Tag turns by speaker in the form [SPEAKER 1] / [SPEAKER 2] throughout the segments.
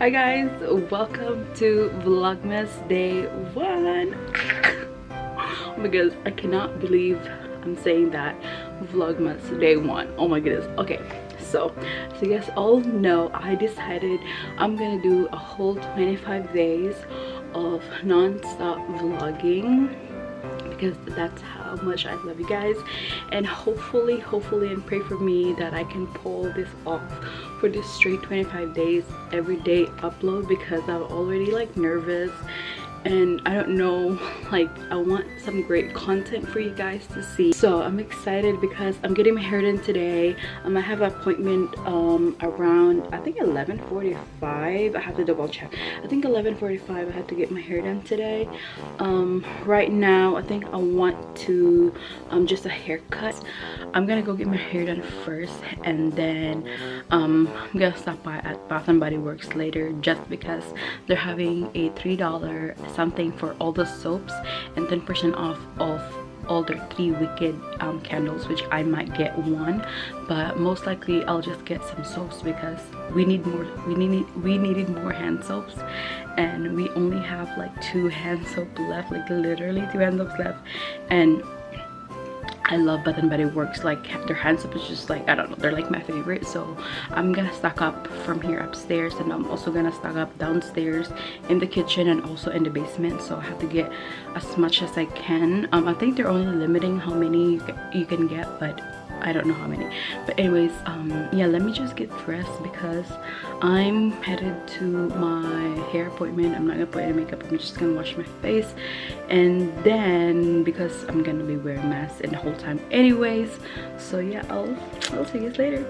[SPEAKER 1] Hi guys, welcome to Vlogmas day 1. Oh my goodness, I cannot believe I'm saying that. Vlogmas day 1. Oh my goodness. Okay, so you guys all know I decided I'm gonna do a whole 25 days of non-stop vlogging because that's how much I love you guys, and hopefully and pray for me that I can pull this off for this straight 25 days every day upload, because I'm already like nervous and I don't know, like I want some great content for you guys to see. So I'm excited because I'm getting my hair done today. I have an appointment around I think 11:45. I have to double check. I think 11:45 I have to get my hair done today. Right now I think I want to just a haircut. I'm gonna go get my hair done first, and then I'm gonna stop by at Bath and Body Works later, just because they're having a $3 something for all the soaps and 10% off of all their 3 wicked candles, which I might get one, but most likely I'll just get some soaps because we needed more hand soaps, and we only have like 2 hand soap left, like literally 2 hand soaps left. And I love Bath and Body Works, like their hand soap is just like, I don't know, they're like my favorite. So I'm gonna stock up from here upstairs, and I'm also gonna stock up downstairs in the kitchen and also in the basement. So I have to get as much as I can. I think they're only limiting how many you can get, but I don't know how many. But anyways, yeah, let me just get dressed because I'm headed to my hair appointment. I'm not gonna put any makeup, I'm just gonna wash my face, and then because I'm gonna be wearing masks in the whole time anyways. So yeah, I'll see you guys later.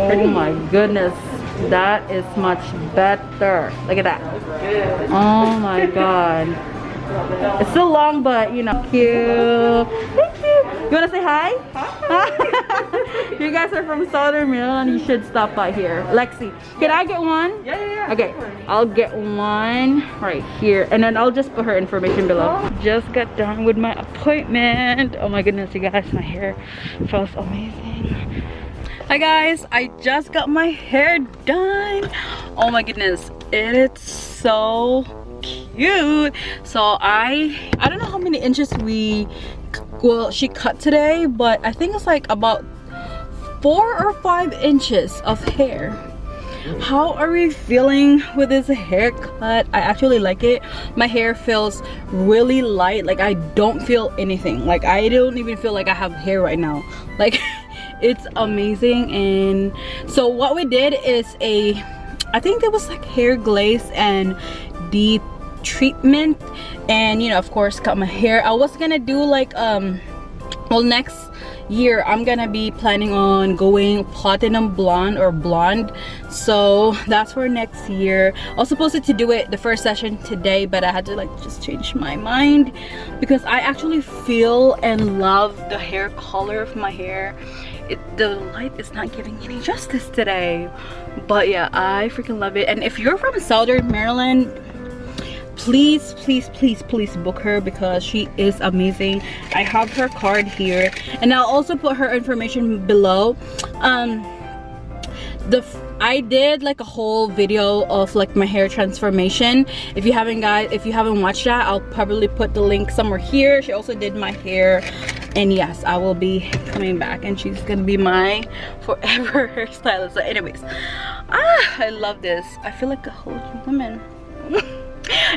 [SPEAKER 1] Oh my goodness, that is much better. Look at that. Oh my god. It's still long, but you know. Thank you. Thank you. You want to say hi? Hi. You guys are from Southern Maryland. You should stop by here. Lexi, can I get one? Yeah. Okay, I'll get one right here, and then I'll just put her information below. Just got done with my appointment. Oh my goodness, you guys, my hair feels amazing. Hi guys, I just got my hair done. Oh my goodness, it is so cute. So I don't know how many inches she cut today, but I think it's like about 4 or 5 inches of hair. How are we feeling with this haircut? I actually like it. My hair feels really light, like I don't feel anything, like I don't even feel like I have hair right now, like it's amazing. And so what we did is I think there was like hair glaze and deep treatment, and you know, of course, cut my hair. I was gonna do like well, next year I'm gonna be planning on going platinum blonde or blonde, so that's for next year. I was supposed to do it the first session today, but I had to like just change my mind because I actually feel and love the hair color of my hair. The light is not giving any justice today, but yeah, I freaking love it. And if you're from Southern Maryland, please book her because she is amazing. I have her card here, and I'll also put her information below. I did like a whole video of like my hair transformation. If you haven't watched that, I'll probably put the link somewhere here. She also did my hair, and yes, I will be coming back, and she's gonna be my forever hairstylist. So anyways, I love this. I feel like a whole woman.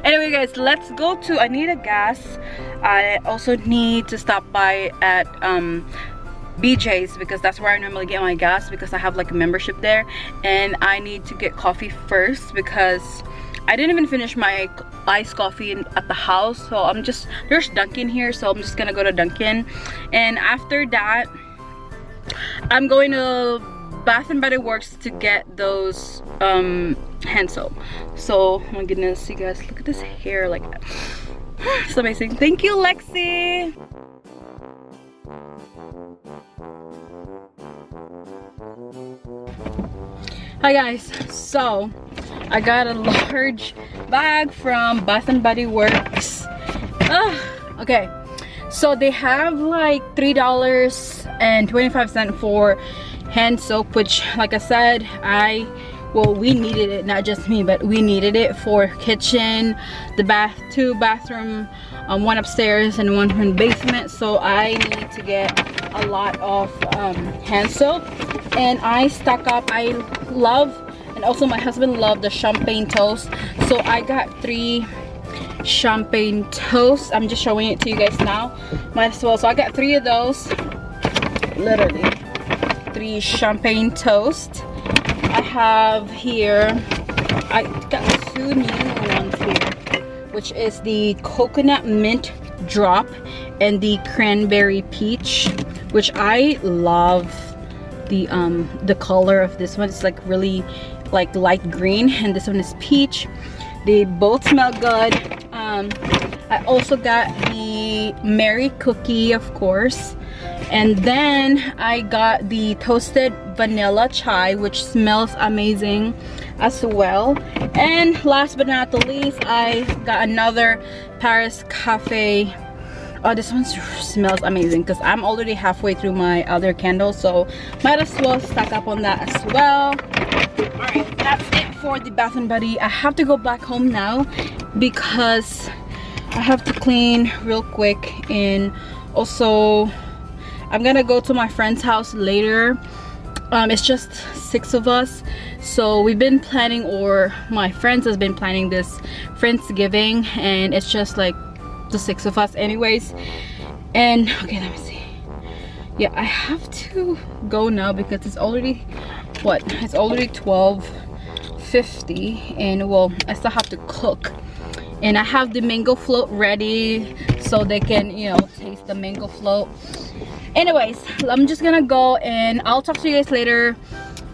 [SPEAKER 1] Anyway guys, let's go to, I need a gas. I also need to stop by at BJ's because that's where I normally get my gas, because I have like a membership there, and I need to get coffee first because I didn't even finish my iced coffee at the house. So there's Dunkin' here, so I'm just gonna go to Dunkin', and after that I'm going to Bath and Body Works to get those hand soap. So, oh my goodness, you guys, look at this hair, like, it's amazing. Thank you, Lexi. Hi guys, so I got a large bag from Bath and Body Works. Okay, so they have like $3.25 for hand soap, which, like I said, we needed it, not just me, but we needed it for kitchen, the two bathroom, one upstairs and one in the basement. So I need to get a lot of hand soap, and I stock up. I love, and also my husband loved, the champagne toast. So I got 3 champagne toasts. I'm just showing it to you guys now. Might as well. So I got 3 of those, literally 3 champagne toast. I have here, I got 2 new ones here, which is the coconut mint drop and the cranberry peach, which I love the color of this one. It's like really like light green, and this one is peach. They both smell good. I also got the Mary cookie, of course, and then I got the toasted vanilla chai, which smells amazing as well. And last but not the least, I got another Paris Cafe. Oh, this one smells amazing because I'm already halfway through my other candles, so might as well stock up on that as well. Alright, that's it for the Bath and Body. I have to go back home now because I have to clean real quick, and also I'm gonna go to my friend's house later. It's just 6 of us, so we've been planning, or my friends has been planning this Friendsgiving, and it's just like the 6 of us anyways. And okay, let me see. Yeah, I have to go now because it's already, what, it's already 12:50, and well, I still have to cook. And I have the mango float ready so they can, you know, taste the mango float. Anyways, I'm just gonna go, and I'll talk to you guys later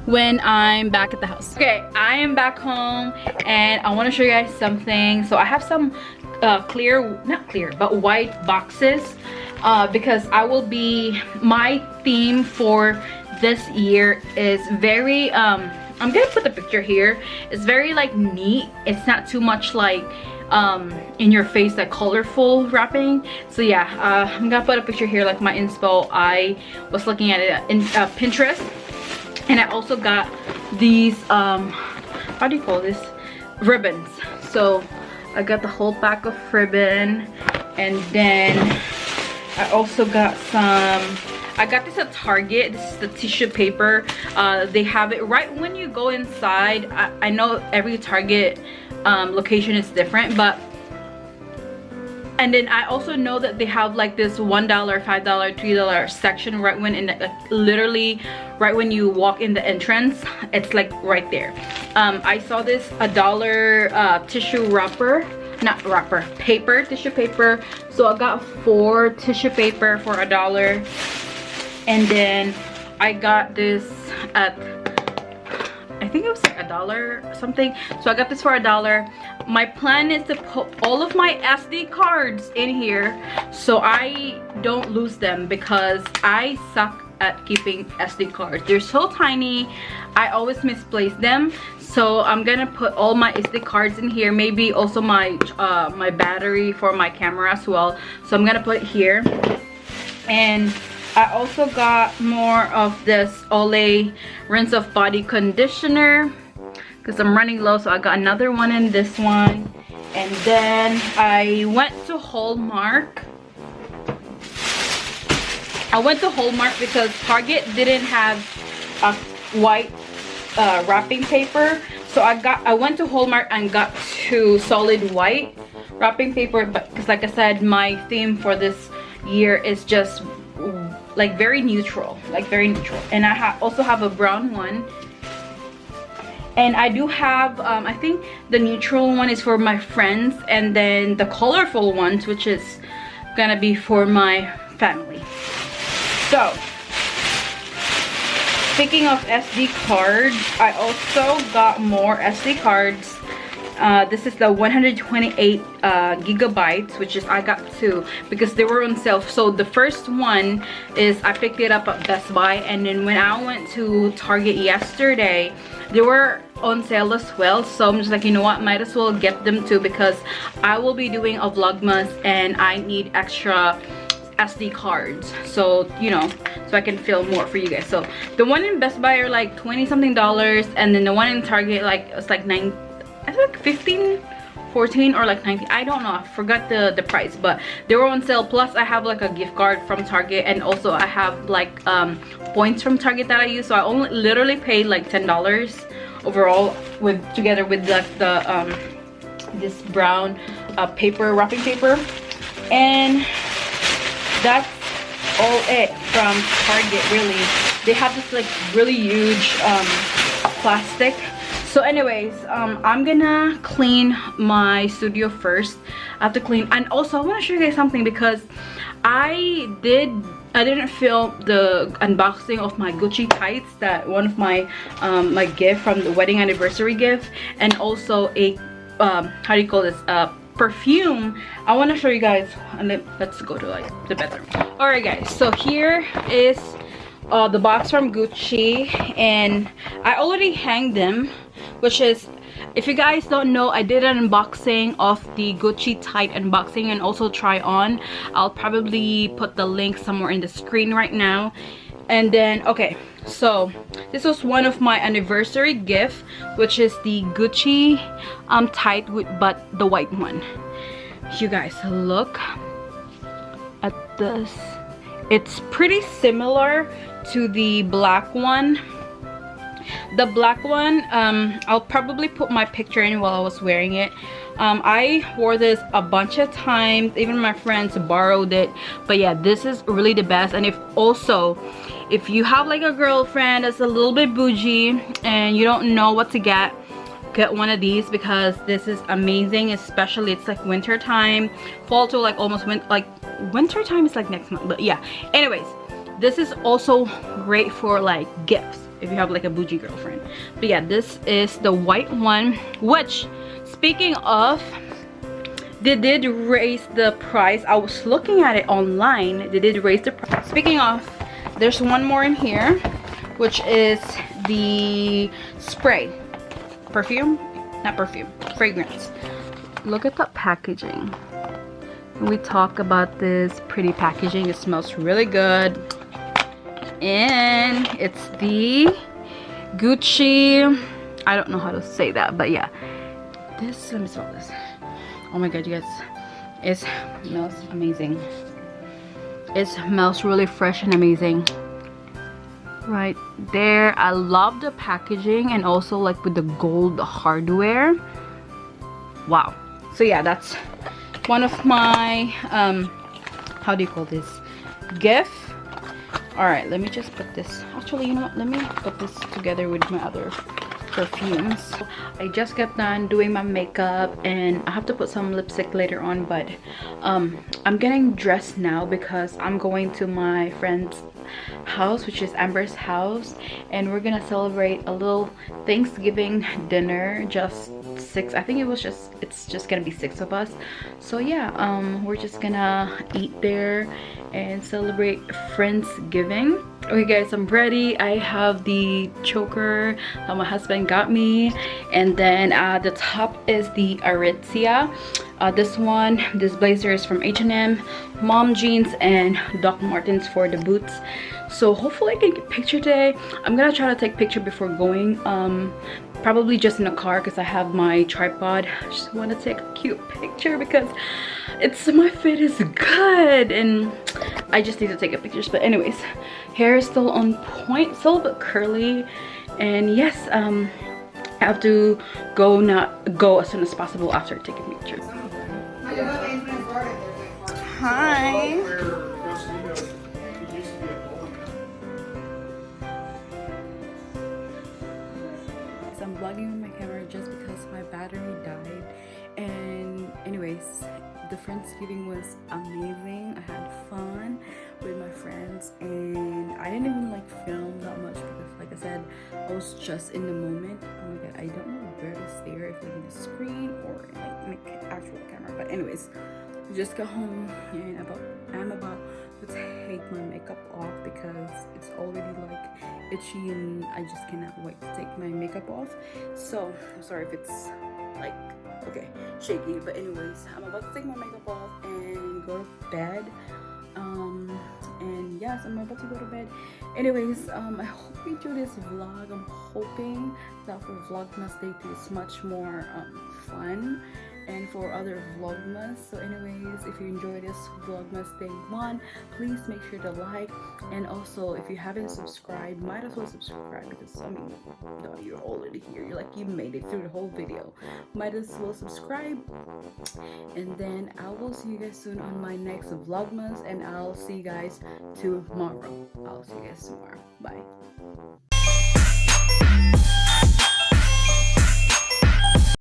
[SPEAKER 1] when I'm back at the house. Okay, I am back home, and I want to show you guys something. So I have some not clear but white boxes because I will be, my theme for this year is very I'm gonna put the picture here. It's very like neat. It's not too much like in your face, like colorful wrapping. So yeah, I'm gonna put a picture here, like my inspo. I was looking at it in Pinterest, and I also got these how do you call this, ribbons. So I got the whole pack of ribbon, and then I also got some, I got this at Target. This is the tissue paper. They have it right when you go inside. I know every Target location is different, but, and then I also know that they have like this $1, $5, $3 section right when in the, like, literally right when you walk in the entrance. It's like right there. I saw this $1 tissue wrapper, not wrapper, paper, tissue paper. So I got 4 tissue paper for $1, and then I got this at, I think it was like $1 something. So I got this for $1. My plan is to put all of my SD cards in here so I don't lose them, because I suck at keeping SD cards. They're so tiny, I always misplace them. So I'm gonna put all my SD cards in here, maybe also my my battery for my camera as well. So I'm gonna put it here. And I also got more of this Olay Rinse Off Body Conditioner because I'm running low, so I got another one in this one. And then I went to Hallmark. Because Target didn't have a white wrapping paper, so I went to Hallmark and got 2 solid white wrapping paper. But because, like I said, my theme for this year is just like very neutral, and I also have a brown one, and I do have I think the neutral one is for my friends, and then the colorful ones, which is gonna be for my family. So speaking of SD cards, I also got more SD cards. This is the 128 gigabytes, which is I got two because they were on sale. So the first one is I picked it up at Best Buy, and then when I went to Target yesterday, they were on sale as well. So I'm just like, you know what, might as well get them too because I will be doing a Vlogmas and I need extra SD cards, so you know, so I can film more for you guys. So the one in Best Buy are like 20 something dollars, and then the one in Target, like it's like I think 15, 14 or like 19, I don't know, I forgot the price, but they were on sale. Plus I have like a gift card from Target, and also I have like points from Target that I use, so I only literally paid like $10 overall with together with like the this brown paper, wrapping paper. And that's all it from Target, really. They have this like really huge plastic. So anyways, I'm gonna clean my studio first. I have to clean, and also I want to show you guys something because I didn't film the unboxing of my Gucci tights, that one of my my gift from the wedding anniversary gift, and also a how do you call this, perfume. I want to show you guys, and let's go to like the bedroom. All right guys, so here is the box from Gucci, and I already hanged them, which is, if you guys don't know, I did an unboxing of the Gucci tight unboxing and also try on. I'll probably put the link somewhere in the screen right now. And then okay, so this was one of my anniversary gift, which is the Gucci tight with, but the white one. You guys look at this. It's pretty similar to the black one. The black one, I'll probably put my picture in while I was wearing it. I wore this a bunch of times, even my friends borrowed it. But yeah, this is really the best. And if you have like a girlfriend that's a little bit bougie and you don't know what to get one of these, because this is amazing. Especially it's like winter time, fall to like almost winter time is like next month, but yeah, anyways, this is also great for like gifts if you have like a bougie girlfriend. But yeah, this is the white one, which, speaking of, they did raise the price. I was looking at it online, they did raise the price. Speaking of, there's one more in here, which is the spray perfume, not perfume, fragrance. Look at the packaging. We talk about this pretty packaging. It smells really good, and it's the Gucci, I don't know how to say that, but yeah, this, let me smell this. Oh my god, you guys, it smells amazing. It smells really fresh and amazing right there. I love the packaging, and also like with the gold hardware. Wow. So yeah, that's one of my how do you call this, gift. All right, let me just put this, actually, you know what, let me put this together with my other perfumes. I just got done doing my makeup, and I have to put some lipstick later on, but I'm getting dressed now because I'm going to my friend's house, which is Amber's house, and we're gonna celebrate a little Thanksgiving dinner. Just six, I think it's just gonna be 6 of us. So yeah, we're just gonna eat there and celebrate Friendsgiving. Okay guys, I'm ready. I have the choker that my husband got me, and then the top is the Aritzia. This blazer is from H&M, mom jeans, and Doc Martens for the boots. So hopefully I can get a picture today. I'm gonna try to take a picture before going, probably just in the car because I have my tripod. I just want to take a cute picture because my fit is good and I just need to take a picture. But anyways, hair is still on point, still a bit curly, and yes, I have to go as soon as possible after taking pictures. Hi. So I'm vlogging with my camera just because my battery died. And anyways, the Friendsgiving everything was amazing. I had fun with my friends, and I didn't even like film that much because, like I said, I was just in the moment. Oh my god, I don't know where to stare, if like in the screen or like in the actual camera. But anyways, I just got home and I'm about to take my makeup off because it's already like itchy and I just cannot wait to take my makeup off. So I'm sorry if it's like okay shaky, but anyways, I'm about to take my makeup off and go to bed. And yes, I'm about to go to bed. Anyways, I hope you enjoy this vlog. I'm hoping that for Vlogmas Day 2 is much more fun, and for other Vlogmas. So anyways, if you enjoy this Vlogmas Day 1, please make sure to like, and also if you haven't subscribed, might as well subscribe because I mean, no, you're already here, you're like, you made it through the whole video, might as well subscribe. And then I will see you guys soon on my next Vlogmas, and I'll see you guys tomorrow. Bye.